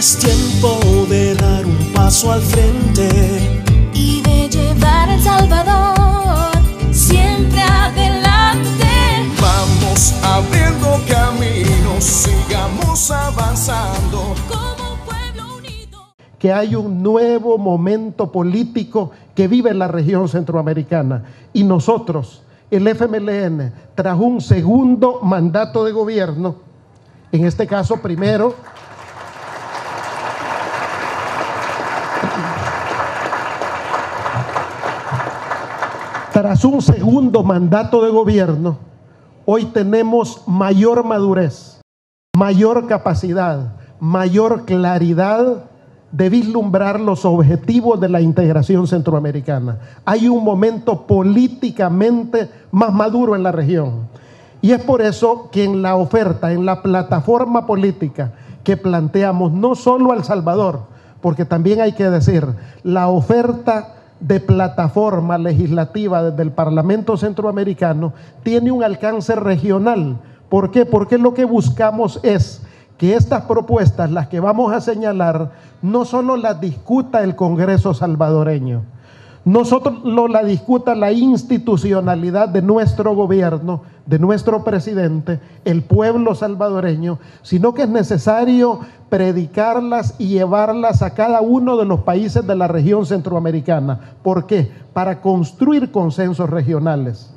Es tiempo de dar un paso al frente y de llevar a El Salvador siempre adelante. Vamos abriendo caminos, sigamos avanzando Como un pueblo unido. Que hay un nuevo momento político que vive la región centroamericana y nosotros, el FMLN, tras un segundo mandato de gobierno, en este caso primero, tras un segundo mandato de gobierno, hoy tenemos mayor madurez, mayor capacidad, mayor claridad de vislumbrar los objetivos de la integración centroamericana. Hay un momento políticamente más maduro en la región. Y es por eso que en la oferta, en la plataforma política que planteamos, no solo a El Salvador, porque también hay que decir, la oferta de plataforma legislativa desde el Parlamento Centroamericano tiene un alcance regional. ¿Por qué? Porque lo que buscamos es que estas propuestas, las que vamos a señalar, no solo las discuta el Congreso salvadoreño, no solo la discuta la institucionalidad de nuestro gobierno, de nuestro presidente, el pueblo salvadoreño, sino que es necesario predicarlas y llevarlas a cada uno de los países de la región centroamericana. ¿Por qué? Para construir consensos regionales.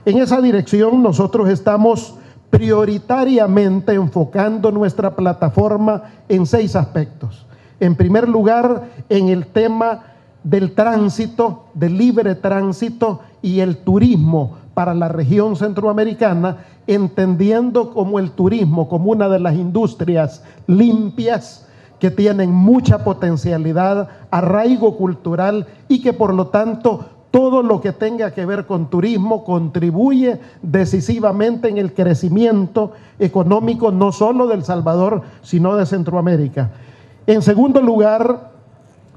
En esa dirección nosotros estamos prioritariamente enfocando nuestra plataforma en 6 aspectos. En primer lugar, en el tema del tránsito, del libre tránsito y el turismo para la región centroamericana, entendiendo como el turismo como una de las industrias limpias que tienen mucha potencialidad, arraigo cultural y que por lo tanto todo lo que tenga que ver con turismo contribuye decisivamente en el crecimiento económico no solo de El Salvador, sino de Centroamérica. En segundo lugar,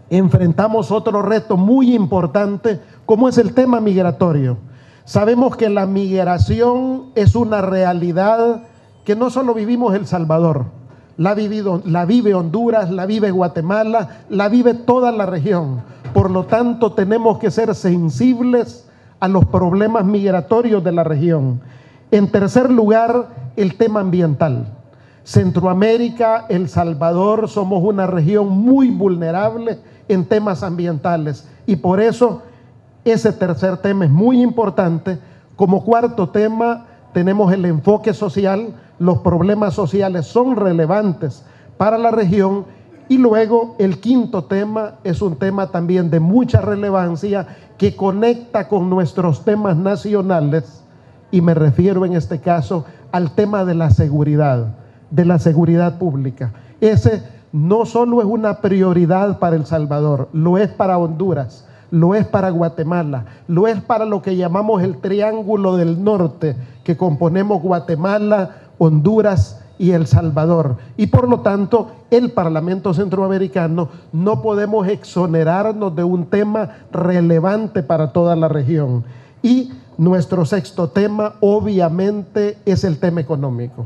enfrentamos otro reto muy importante, como es el tema migratorio. Sabemos que la migración es una realidad que no solo vivimos El Salvador, la vive Honduras, la vive Guatemala, la vive toda la región. Por lo tanto, tenemos que ser sensibles a los problemas migratorios de la región. En tercer lugar, el tema ambiental. Centroamérica, El Salvador, somos una región muy vulnerable en temas ambientales y por eso ese tercer tema es muy importante. Como cuarto tema tenemos el enfoque social. Los problemas sociales son relevantes para la región. Y luego el quinto tema es un tema también de mucha relevancia que conecta con nuestros temas nacionales y me refiero en este caso al tema de la seguridad pública. Ese no solo es una prioridad para El Salvador, lo es para Honduras, lo es para Guatemala, lo es para lo que llamamos el Triángulo del Norte, que componemos Guatemala, Honduras y El Salvador. Y por lo tanto, el Parlamento Centroamericano no podemos exonerarnos de un tema relevante para toda la región. Y nuestro sexto tema, obviamente, es el tema económico.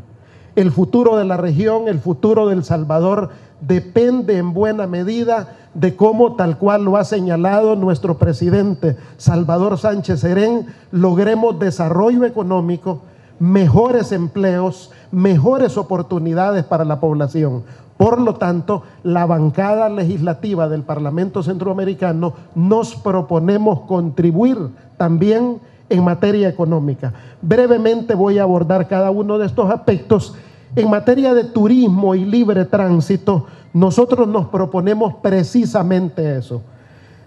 El futuro de la región, el futuro de El Salvador, depende en buena medida de cómo, tal cual lo ha señalado nuestro presidente Salvador Sánchez Serén, logremos desarrollo económico, mejores empleos, mejores oportunidades para la población. Por lo tanto, la bancada legislativa del Parlamento Centroamericano nos proponemos contribuir también en materia económica. Brevemente voy a abordar cada uno de estos aspectos. En materia de turismo y libre tránsito, nosotros nos proponemos precisamente eso.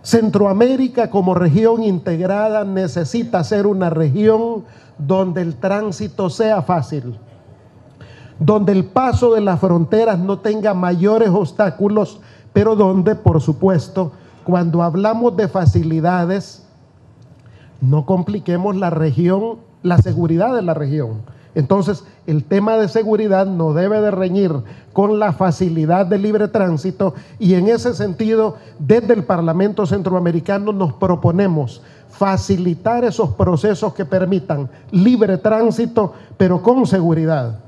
Centroamérica como región integrada necesita ser una región donde el tránsito sea fácil, donde el paso de las fronteras no tenga mayores obstáculos, pero donde, por supuesto, cuando hablamos de facilidades, no compliquemos la región, la seguridad de la región. Entonces, el tema de seguridad no debe de reñir con la facilidad de libre tránsito y en ese sentido, desde el Parlamento Centroamericano nos proponemos facilitar esos procesos que permitan libre tránsito, pero con seguridad.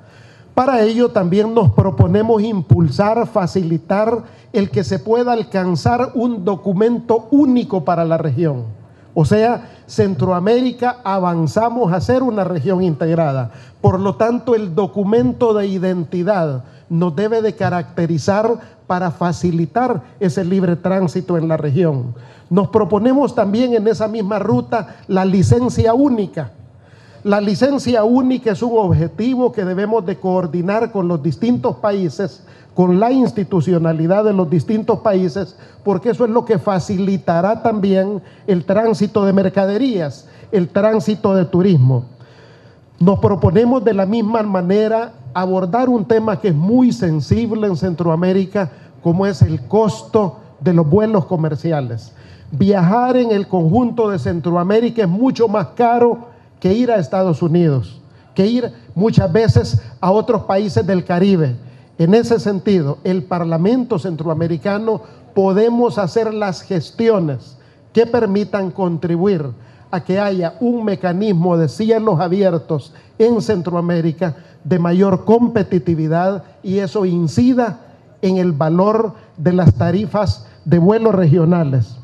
Para ello también nos proponemos impulsar, facilitar el que se pueda alcanzar un documento único para la región. O sea, Centroamérica avanzamos a ser una región integrada. Por lo tanto, el documento de identidad nos debe de caracterizar para facilitar ese libre tránsito en la región. Nos proponemos también en esa misma ruta la licencia única. La licencia única es un objetivo que debemos de coordinar con los distintos países, con la institucionalidad de los distintos países, porque eso es lo que facilitará también el tránsito de mercaderías, el tránsito de turismo. Nos proponemos de la misma manera abordar un tema que es muy sensible en Centroamérica, como es el costo de los vuelos comerciales. Viajar en el conjunto de Centroamérica es mucho más caro que ir a Estados Unidos, que ir muchas veces a otros países del Caribe. En ese sentido, el Parlamento Centroamericano podemos hacer las gestiones que permitan contribuir a que haya un mecanismo de cielos abiertos en Centroamérica de mayor competitividad, y eso incida en el valor de las tarifas de vuelos regionales.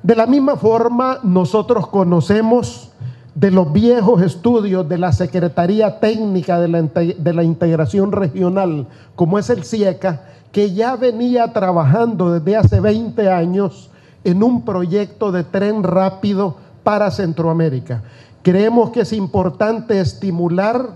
De la misma forma, nosotros conocemos de los viejos estudios de la Secretaría Técnica de la Integración Regional, como es el SIECA, que ya venía trabajando desde hace 20 años en un proyecto de tren rápido para Centroamérica. Creemos que es importante estimular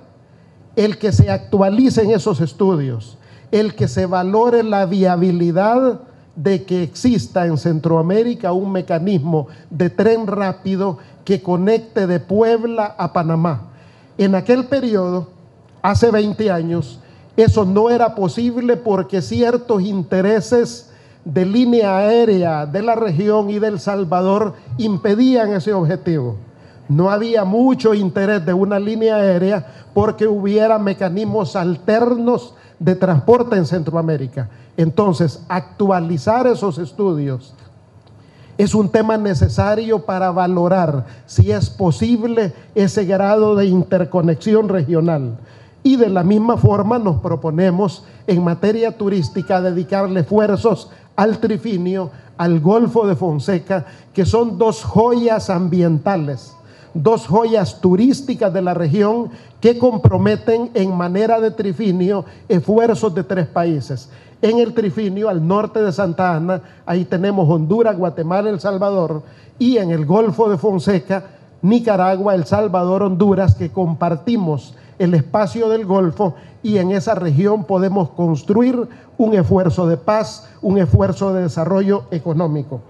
el que se actualicen esos estudios, el que se valore la viabilidad de que exista en Centroamérica un mecanismo de tren rápido que conecte de Puebla a Panamá. En aquel periodo, hace 20 años, eso no era posible porque ciertos intereses de línea aérea de la región y del Salvador impedían ese objetivo. No había mucho interés de una línea aérea porque hubiera mecanismos alternos de transporte en Centroamérica. Entonces, actualizar esos estudios es un tema necesario para valorar si es posible ese grado de interconexión regional. Y de la misma forma nos proponemos en materia turística dedicarle esfuerzos al Trifinio, al Golfo de Fonseca, que son dos joyas ambientales, dos joyas turísticas de la región que comprometen en manera de trifinio esfuerzos de 3 países. En el trifinio, al norte de Santa Ana, ahí tenemos Honduras, Guatemala, El Salvador, y en el Golfo de Fonseca, Nicaragua, El Salvador, Honduras, que compartimos el espacio del Golfo, y en esa región podemos construir un esfuerzo de paz, un esfuerzo de desarrollo económico.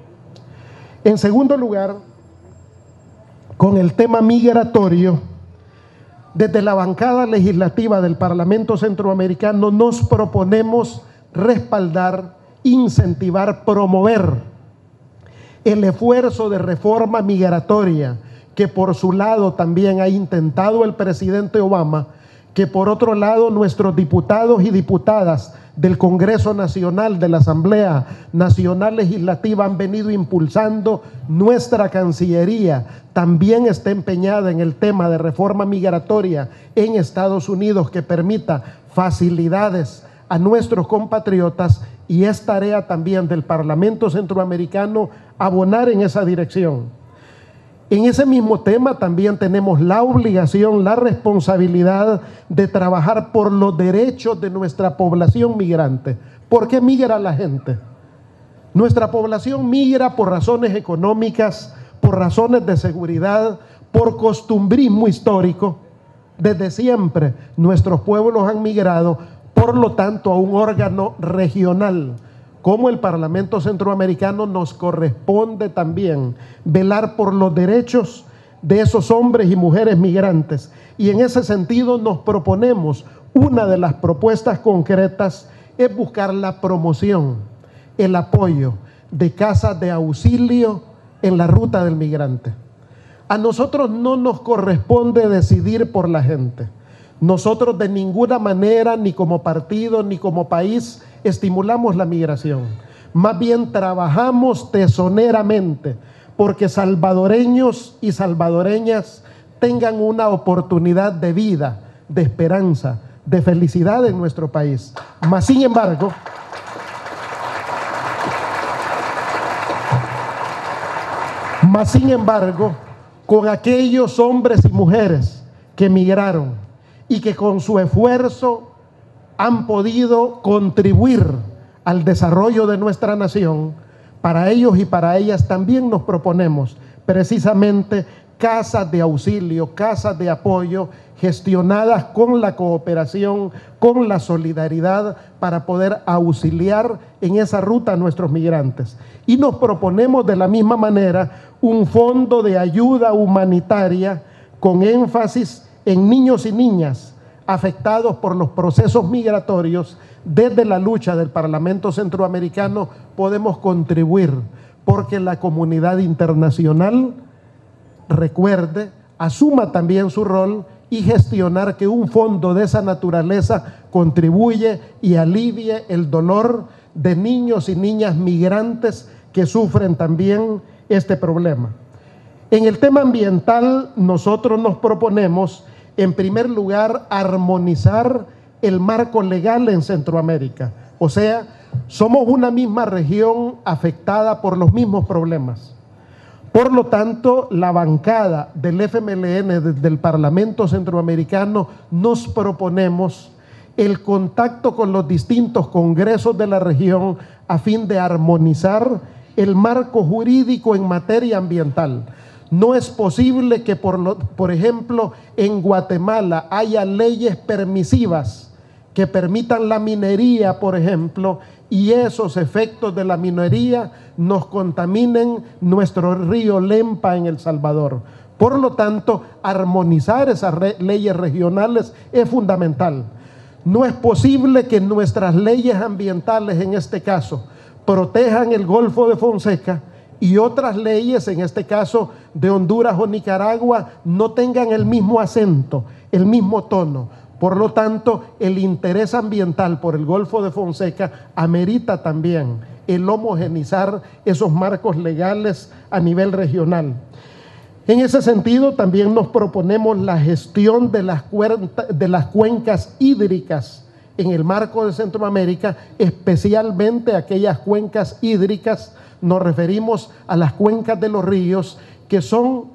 En segundo lugar, con el tema migratorio, desde la bancada legislativa del Parlamento Centroamericano nos proponemos respaldar, incentivar, promover el esfuerzo de reforma migratoria que por su lado también ha intentado el presidente Obama, que por otro lado nuestros diputados y diputadas del Congreso Nacional, de la Asamblea Nacional Legislativa han venido impulsando. Nuestra Cancillería también está empeñada en el tema de reforma migratoria en Estados Unidos que permita facilidades a nuestros compatriotas, y es tarea también del Parlamento Centroamericano abonar en esa dirección. En ese mismo tema también tenemos la obligación, la responsabilidad de trabajar por los derechos de nuestra población migrante. ¿Por qué migra la gente? Nuestra población migra por razones económicas, por razones de seguridad, por costumbrismo histórico. Desde siempre nuestros pueblos han migrado, por lo tanto, a un órgano regional como el Parlamento Centroamericano nos corresponde también velar por los derechos de esos hombres y mujeres migrantes. Y en ese sentido nos proponemos, una de las propuestas concretas es buscar la promoción, el apoyo de casas de auxilio en la ruta del migrante. A nosotros no nos corresponde decidir por la gente. Nosotros de ninguna manera, ni como partido, ni como país, estimulamos la migración. Más bien trabajamos tesoneramente porque salvadoreños y salvadoreñas tengan una oportunidad de vida, de esperanza, de felicidad en nuestro país. Mas, sin embargo, con aquellos hombres y mujeres que emigraron y que con su esfuerzo han podido contribuir al desarrollo de nuestra nación, para ellos y para ellas también nos proponemos precisamente casas de auxilio, casas de apoyo, gestionadas con la cooperación, con la solidaridad, para poder auxiliar en esa ruta a nuestros migrantes. Y nos proponemos de la misma manera un fondo de ayuda humanitaria con énfasis en niños y niñas afectados por los procesos migratorios. Desde la lucha del Parlamento Centroamericano podemos contribuir porque la comunidad internacional, recuerde, asuma también su rol y gestionar que un fondo de esa naturaleza contribuye y alivie el dolor de niños y niñas migrantes que sufren también este problema. En el tema ambiental, nosotros nos proponemos, en primer lugar, armonizar el marco legal en Centroamérica. O sea, somos una misma región afectada por los mismos problemas. Por lo tanto, la bancada del FMLN del Parlamento Centroamericano nos proponemos el contacto con los distintos congresos de la región a fin de armonizar el marco jurídico en materia ambiental. No es posible que, por ejemplo, en Guatemala haya leyes permisivas que permitan la minería, por ejemplo, y esos efectos de la minería nos contaminen nuestro río Lempa en El Salvador. Por lo tanto, armonizar esas leyes regionales es fundamental. No es posible que nuestras leyes ambientales, en este caso, protejan el Golfo de Fonseca y otras leyes, en este caso de Honduras o Nicaragua, no tengan el mismo acento, el mismo tono. Por lo tanto, el interés ambiental por el Golfo de Fonseca amerita también el homogenizar esos marcos legales a nivel regional. En ese sentido, también nos proponemos la gestión de las cuencas hídricas en el marco de Centroamérica, especialmente aquellas cuencas hídricas, nos referimos a las cuencas de los ríos, que son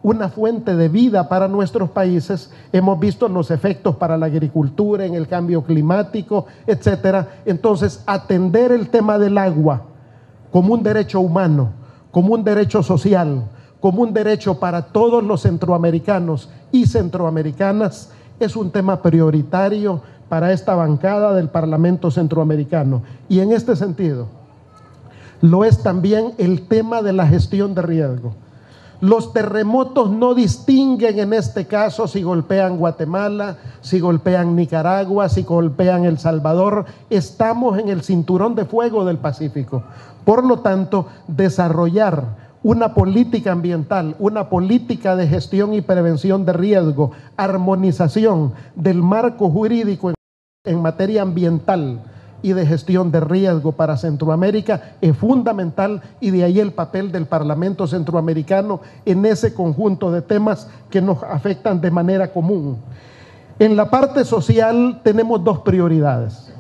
una fuente de vida para nuestros países. Hemos visto los efectos para la agricultura, en el cambio climático, etcétera. Entonces, atender el tema del agua como un derecho humano, como un derecho social, como un derecho para todos los centroamericanos y centroamericanas, es un tema prioritario para esta bancada del Parlamento Centroamericano. Y en este sentido, lo es también el tema de la gestión de riesgo. Los terremotos no distinguen en este caso si golpean Guatemala, si golpean Nicaragua, si golpean El Salvador. Estamos en el cinturón de fuego del Pacífico. Por lo tanto, desarrollar una política ambiental, una política de gestión y prevención de riesgo, armonización del marco jurídico en materia ambiental y de gestión de riesgo para Centroamérica es fundamental, y de ahí el papel del Parlamento Centroamericano en ese conjunto de temas que nos afectan de manera común. En la parte social tenemos dos prioridades.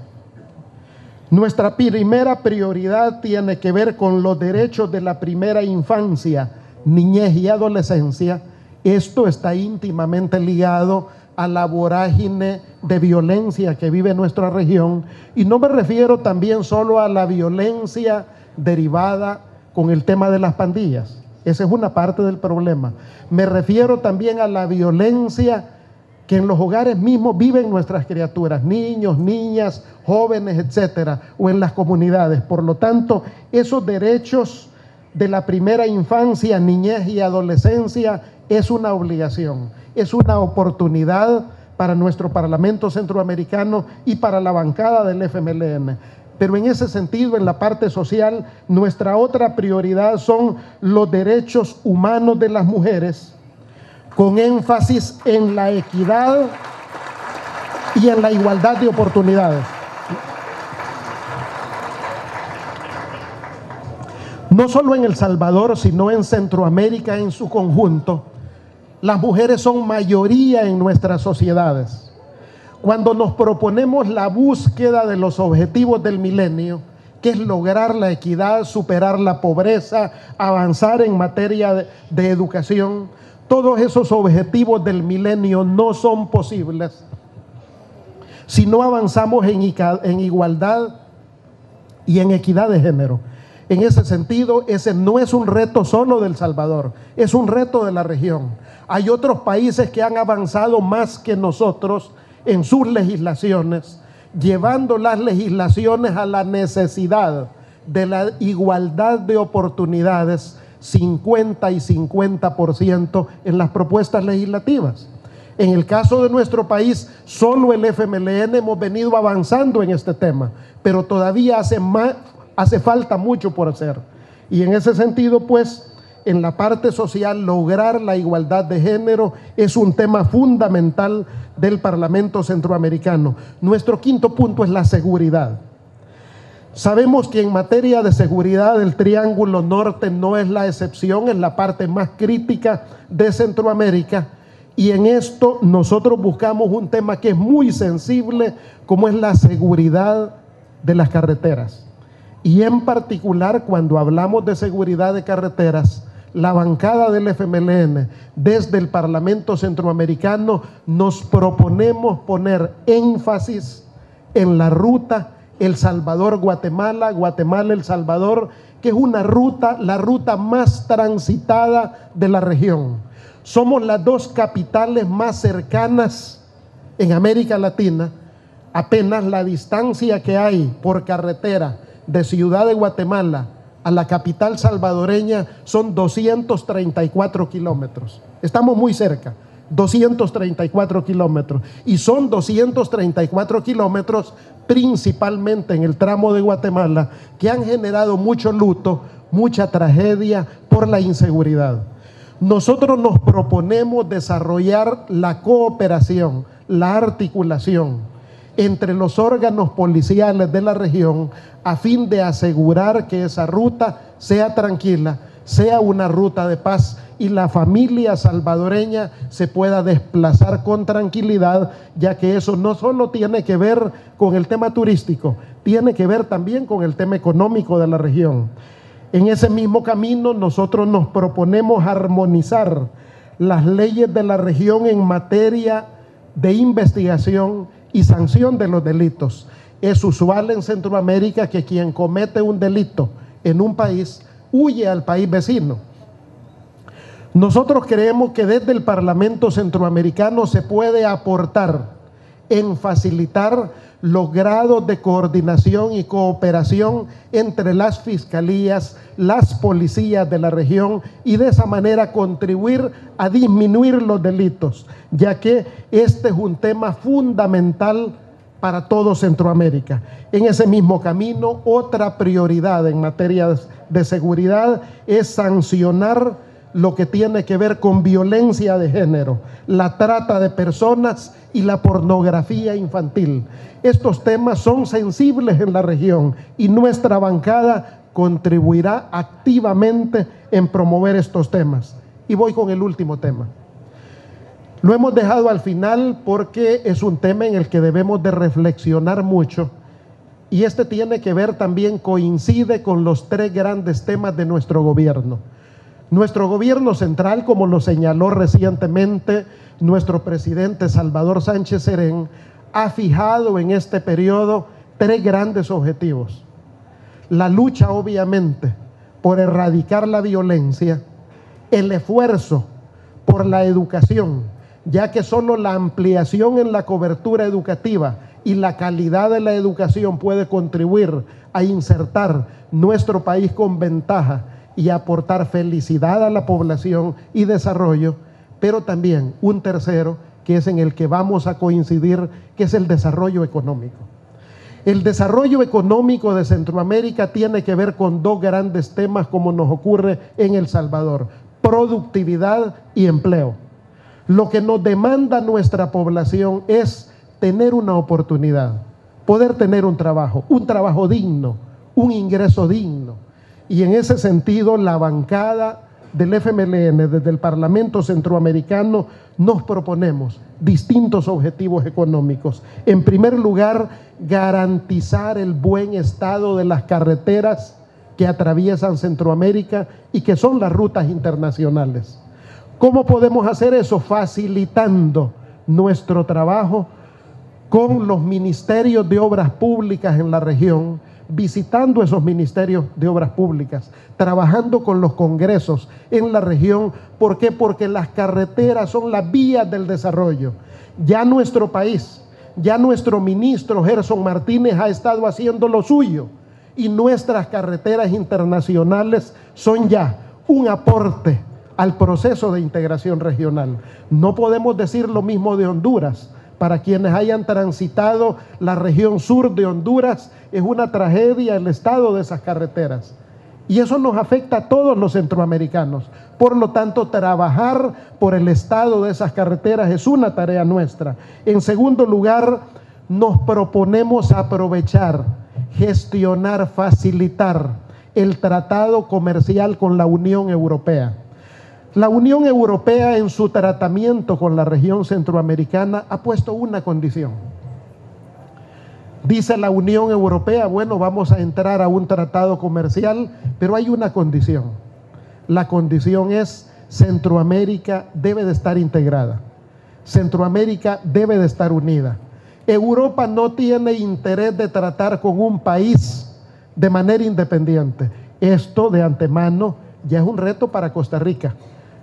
Nuestra primera prioridad tiene que ver con los derechos de la primera infancia, niñez y adolescencia. Esto está íntimamente ligado a la vorágine de violencia que vive nuestra región, y no me refiero también solo a la violencia derivada con el tema de las pandillas. Esa es una parte del problema. Me refiero también a la violencia que en los hogares mismos viven nuestras criaturas, niños, niñas, jóvenes, etcétera, o en las comunidades. Por lo tanto, esos derechos de la primera infancia, niñez y adolescencia es una obligación, es una oportunidad para nuestro Parlamento Centroamericano y para la bancada del FMLN. Pero en ese sentido, en la parte social, nuestra otra prioridad son los derechos humanos de las mujeres, con énfasis en la equidad y en la igualdad de oportunidades. No solo en El Salvador, sino en Centroamérica en su conjunto, las mujeres son mayoría en nuestras sociedades. Cuando nos proponemos la búsqueda de los objetivos del milenio, que es lograr la equidad, superar la pobreza, avanzar en materia de educación, todos esos objetivos del milenio no son posibles si no avanzamos en igualdad y en equidad de género. En ese sentido, ese no es un reto solo de El Salvador, es un reto de la región. Hay otros países que han avanzado más que nosotros en sus legislaciones, llevando las legislaciones a la necesidad de la igualdad de oportunidades, 50 y 50% en las propuestas legislativas. En el caso de nuestro país, solo el FMLN hemos venido avanzando en este tema, pero todavía hace falta mucho por hacer. Y en ese sentido, pues, en la parte social, lograr la igualdad de género es un tema fundamental del Parlamento Centroamericano. Nuestro quinto punto es la seguridad. Sabemos que en materia de seguridad el Triángulo Norte no es la excepción, es la parte más crítica de Centroamérica, y en esto nosotros buscamos un tema que es muy sensible, como es la seguridad de las carreteras. Y en particular, cuando hablamos de seguridad de carreteras, la bancada del FMLN, desde el Parlamento Centroamericano, nos proponemos poner énfasis en la ruta El Salvador-Guatemala, Guatemala-El Salvador, que es una ruta, la ruta más transitada de la región. Somos las dos capitales más cercanas en América Latina. Apenas la distancia que hay por carretera de Ciudad de Guatemala a la capital salvadoreña son 234 kilómetros. Estamos muy cerca, 234 kilómetros. Y son 234 kilómetros principalmente en el tramo de Guatemala, que han generado mucho luto, mucha tragedia por la inseguridad. Nosotros nos proponemos desarrollar la cooperación, la articulación entre los órganos policiales de la región a fin de asegurar que esa ruta sea tranquila, sea una ruta de paz y la familia salvadoreña se pueda desplazar con tranquilidad, ya que eso no solo tiene que ver con el tema turístico, tiene que ver también con el tema económico de la región. En ese mismo camino nosotros nos proponemos armonizar las leyes de la región en materia de investigación y sanción de los delitos. Es usual en Centroamérica que quien comete un delito en un país huye al país vecino. Nosotros creemos que desde el Parlamento Centroamericano se puede aportar en facilitar los grados de coordinación y cooperación entre las fiscalías, las policías de la región, y de esa manera contribuir a disminuir los delitos, ya que este es un tema fundamental para todo Centroamérica. En ese mismo camino, otra prioridad en materia de seguridad es sancionar lo que tiene que ver con violencia de género, la trata de personas y la pornografía infantil. Estos temas son sensibles en la región y nuestra bancada contribuirá activamente en promover estos temas. Y voy con el último tema. Lo hemos dejado al final porque es un tema en el que debemos de reflexionar mucho, y este tiene que ver también, coincide con los tres grandes temas de nuestro gobierno. Nuestro gobierno central, como lo señaló recientemente nuestro presidente Salvador Sánchez Serén, ha fijado en este periodo tres grandes objetivos. La lucha, obviamente, por erradicar la violencia, el esfuerzo por la educación, ya que solo la ampliación en la cobertura educativa y la calidad de la educación puede contribuir a insertar nuestro país con ventaja y aportar felicidad a la población y desarrollo, pero también un tercero, que es en el que vamos a coincidir, que es el desarrollo económico. El desarrollo económico de Centroamérica tiene que ver con dos grandes temas, como nos ocurre en El Salvador: productividad y empleo. Lo que nos demanda nuestra población es tener una oportunidad, poder tener un trabajo digno, un ingreso digno. Y en ese sentido, la bancada del FMLN, desde el Parlamento Centroamericano, nos proponemos distintos objetivos económicos. En primer lugar, garantizar el buen estado de las carreteras que atraviesan Centroamérica y que son las rutas internacionales. ¿Cómo podemos hacer eso? Facilitando nuestro trabajo con los ministerios de obras públicas en la región, visitando esos ministerios de obras públicas, trabajando con los congresos en la región. ¿Por qué? Porque las carreteras son las vías del desarrollo. Ya nuestro país, ya nuestro ministro Gerson Martínez ha estado haciendo lo suyo, y nuestras carreteras internacionales son ya un aporte al proceso de integración regional. No podemos decir lo mismo de Honduras. Para quienes hayan transitado la región sur de Honduras, es una tragedia el estado de esas carreteras. Y eso nos afecta a todos los centroamericanos. Por lo tanto, trabajar por el estado de esas carreteras es una tarea nuestra. En segundo lugar, nos proponemos aprovechar, gestionar, facilitar el tratado comercial con la Unión Europea. La Unión Europea, en su tratamiento con la región centroamericana, ha puesto una condición. Dice la Unión Europea: bueno, vamos a entrar a un tratado comercial, pero hay una condición. La condición es: Centroamérica debe de estar integrada. Centroamérica debe de estar unida. Europa no tiene interés de tratar con un país de manera independiente. Esto de antemano ya es un reto para Costa Rica.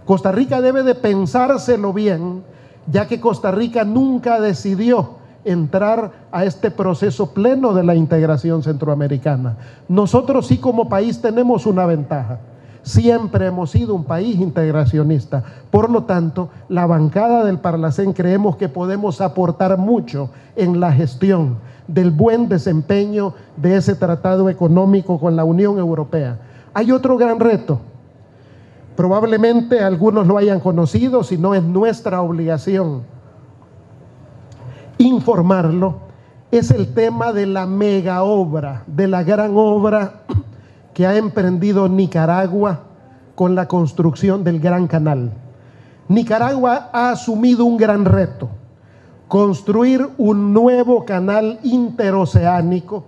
Costa Rica debe de pensárselo bien, ya que Costa Rica nunca decidió entrar a este proceso pleno de la integración centroamericana. Nosotros sí, como país, tenemos una ventaja. Siempre hemos sido un país integracionista. Por lo tanto, la bancada del Parlacén creemos que podemos aportar mucho en la gestión del buen desempeño de ese tratado económico con la Unión Europea. Hay otro gran reto. Probablemente algunos lo hayan conocido, si no es nuestra obligación informarlo. Es el tema de la mega obra, de la gran obra que ha emprendido Nicaragua con la construcción del Gran Canal. Nicaragua ha asumido un gran reto: construir un nuevo canal interoceánico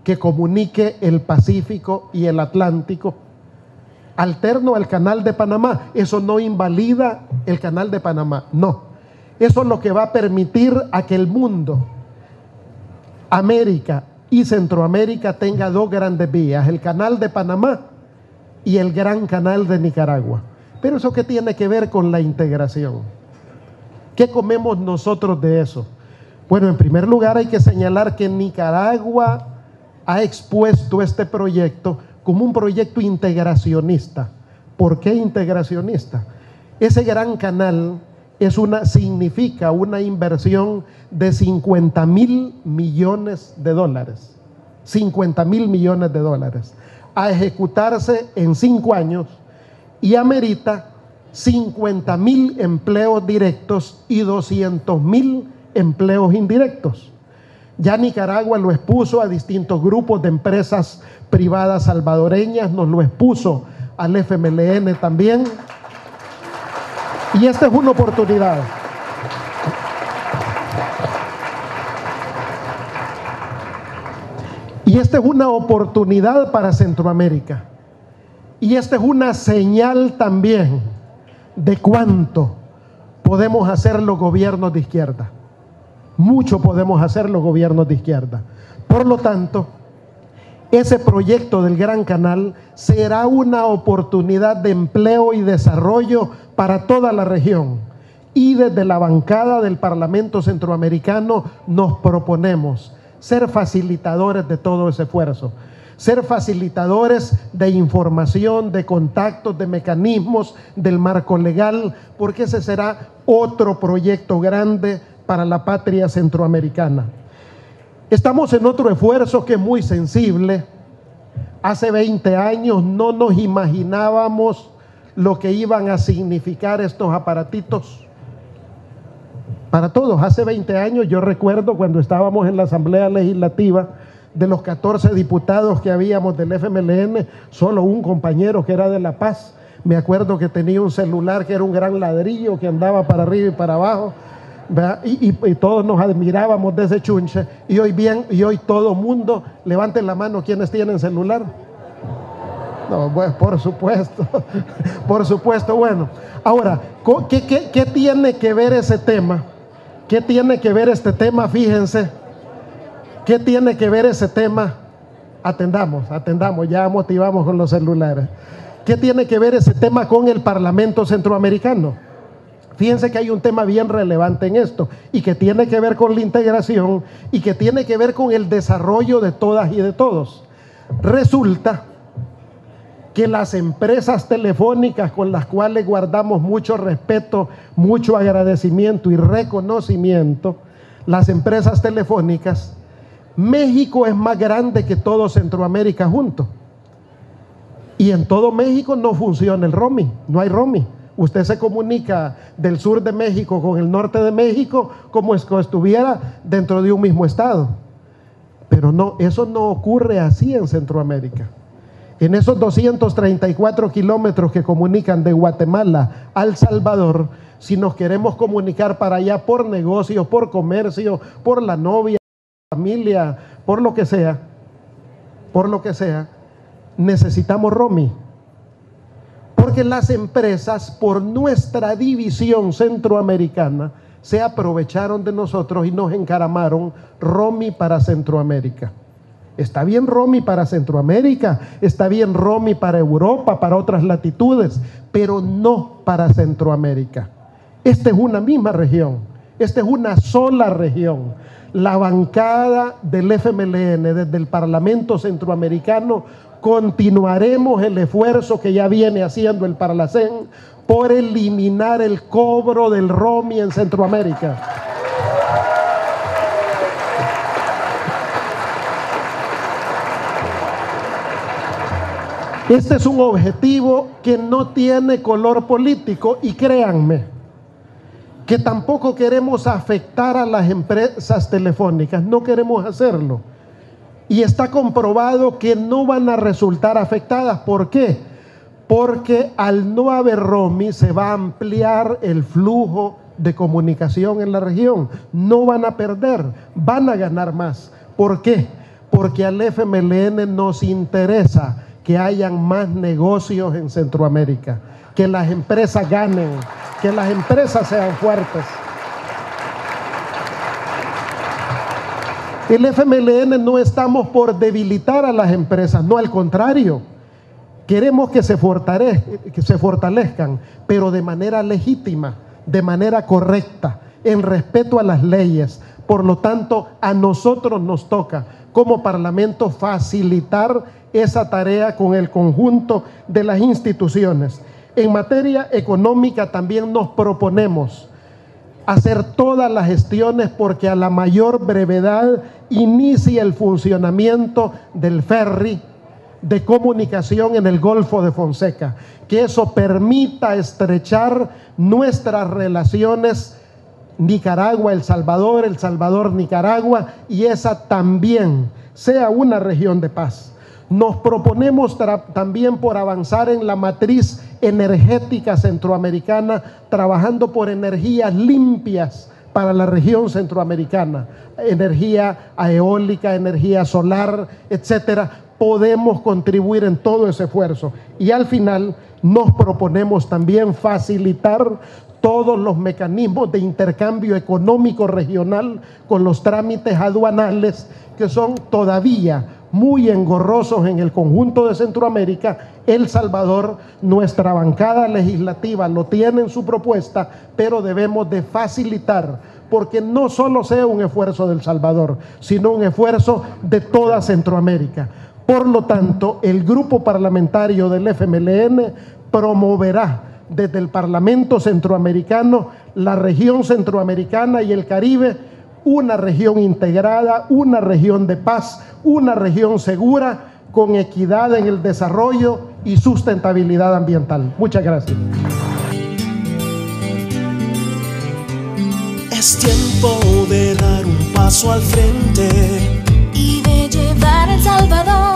que comunique el Pacífico y el Atlántico, alterno al Canal de Panamá. Eso no invalida el Canal de Panamá, no. Eso es lo que va a permitir a que el mundo, América y Centroamérica, tenga dos grandes vías: el Canal de Panamá y el Gran Canal de Nicaragua. Pero ¿eso qué tiene que ver con la integración? ¿Qué comemos nosotros de eso? Bueno, en primer lugar hay que señalar que Nicaragua ha expuesto este proyecto como un proyecto integracionista. ¿Por qué integracionista? Ese gran canal significa una inversión de 50,000 millones de dólares. 50,000 millones de dólares a ejecutarse en 5 años, y amerita 50,000 empleos directos y 200,000 empleos indirectos. Ya Nicaragua lo expuso a distintos grupos de empresas privadas salvadoreñas, nos lo expuso al FMLN también. Y esta es una oportunidad. Y esta es una oportunidad para Centroamérica. Y esta es una señal también de cuánto podemos hacer los gobiernos de izquierda. Mucho podemos hacer los gobiernos de izquierda. Por lo tanto, ese proyecto del Gran Canal será una oportunidad de empleo y desarrollo para toda la región. Y desde la bancada del Parlamento Centroamericano nos proponemos ser facilitadores de todo ese esfuerzo, ser facilitadores de información, de contactos, de mecanismos, del marco legal, porque ese será otro proyecto grande para la patria centroamericana. Estamos en otro esfuerzo que es muy sensible. Hace 20 años no nos imaginábamos lo que iban a significar estos aparatitos para todos. Hace 20 años yo recuerdo cuando estábamos en la Asamblea Legislativa, de los 14 diputados que habíamos del FMLN, solo un compañero que era de La Paz, Me acuerdo que tenía un celular que era un gran ladrillo que andaba para arriba y para abajo, ¿verdad? Y todos nos admirábamos de ese chunche. Y hoy todo mundo, levanten la mano quienes tienen celular. No, bueno, por supuesto, por supuesto. Bueno, ahora, ¿qué tiene que ver ese tema? ¿Qué tiene que ver este tema? Fíjense, ¿qué tiene que ver ese tema? Atendamos, ya motivamos con los celulares. ¿Qué tiene que ver ese tema con el Parlamento Centroamericano? Fíjense que hay un tema bien relevante en esto y que tiene que ver con la integración y que tiene que ver con el desarrollo de todas y de todos. Resulta que las empresas telefónicas con las cuales guardamos mucho respeto, mucho agradecimiento y reconocimiento, las empresas telefónicas, México es más grande que todo Centroamérica junto. Y en todo México no funciona el roaming, no hay roaming. Usted se comunica del sur de México con el norte de México como si estuviera dentro de un mismo estado. Pero no, eso no ocurre así en Centroamérica. En esos 234 kilómetros que comunican de Guatemala a El Salvador, si nos queremos comunicar para allá por negocios, por comercio, por la novia, familia, por lo que sea, necesitamos roaming. Porque las empresas, por nuestra división centroamericana, se aprovecharon de nosotros y nos encaramaron roaming para Centroamérica. Está bien roaming para Centroamérica, está bien roaming para Europa, para otras latitudes, pero no para Centroamérica. Esta es una misma región, esta es una sola región. La bancada del FMLN desde el Parlamento Centroamericano continuaremos el esfuerzo que ya viene haciendo el Parlacén por eliminar el cobro del roaming en Centroamérica. Este es un objetivo que no tiene color político y créanme que tampoco queremos afectar a las empresas telefónicas, no queremos hacerlo. Y está comprobado que no van a resultar afectadas. ¿Por qué? Porque al no haber roaming se va a ampliar el flujo de comunicación en la región. No van a perder, van a ganar más. ¿Por qué? Porque al FMLN nos interesa que hayan más negocios en Centroamérica, que las empresas ganen, que las empresas sean fuertes. El FMLN no estamos por debilitar a las empresas, no, al contrario, queremos que se fortalezcan, pero de manera legítima, de manera correcta, en respeto a las leyes. Por lo tanto, a nosotros nos toca como Parlamento facilitar esa tarea con el conjunto de las instituciones. En materia económica también nos proponemos hacer todas las gestiones porque a la mayor brevedad inicie el funcionamiento del ferry de comunicación en el Golfo de Fonseca, que eso permita estrechar nuestras relaciones Nicaragua-El Salvador, El Salvador-Nicaragua, y esa también sea una región de paz. Nos proponemos también por avanzar en la matriz energética centroamericana, trabajando por energías limpias para la región centroamericana, energía eólica, energía solar, etcétera. Podemos contribuir en todo ese esfuerzo. Y al final nos proponemos también facilitar todos los mecanismos de intercambio económico regional con los trámites aduanales que son todavía muy engorrosos en el conjunto de Centroamérica. El Salvador, nuestra bancada legislativa lo tiene en su propuesta, pero debemos de facilitar, porque no solo sea un esfuerzo del Salvador, sino un esfuerzo de toda Centroamérica. Por lo tanto, el grupo parlamentario del FMLN promoverá desde el Parlamento Centroamericano la región centroamericana y el Caribe, una región integrada, una región de paz, una región segura, con equidad en el desarrollo y sustentabilidad ambiental. Muchas gracias. Es tiempo de dar un paso al frente y de llevar El Salvador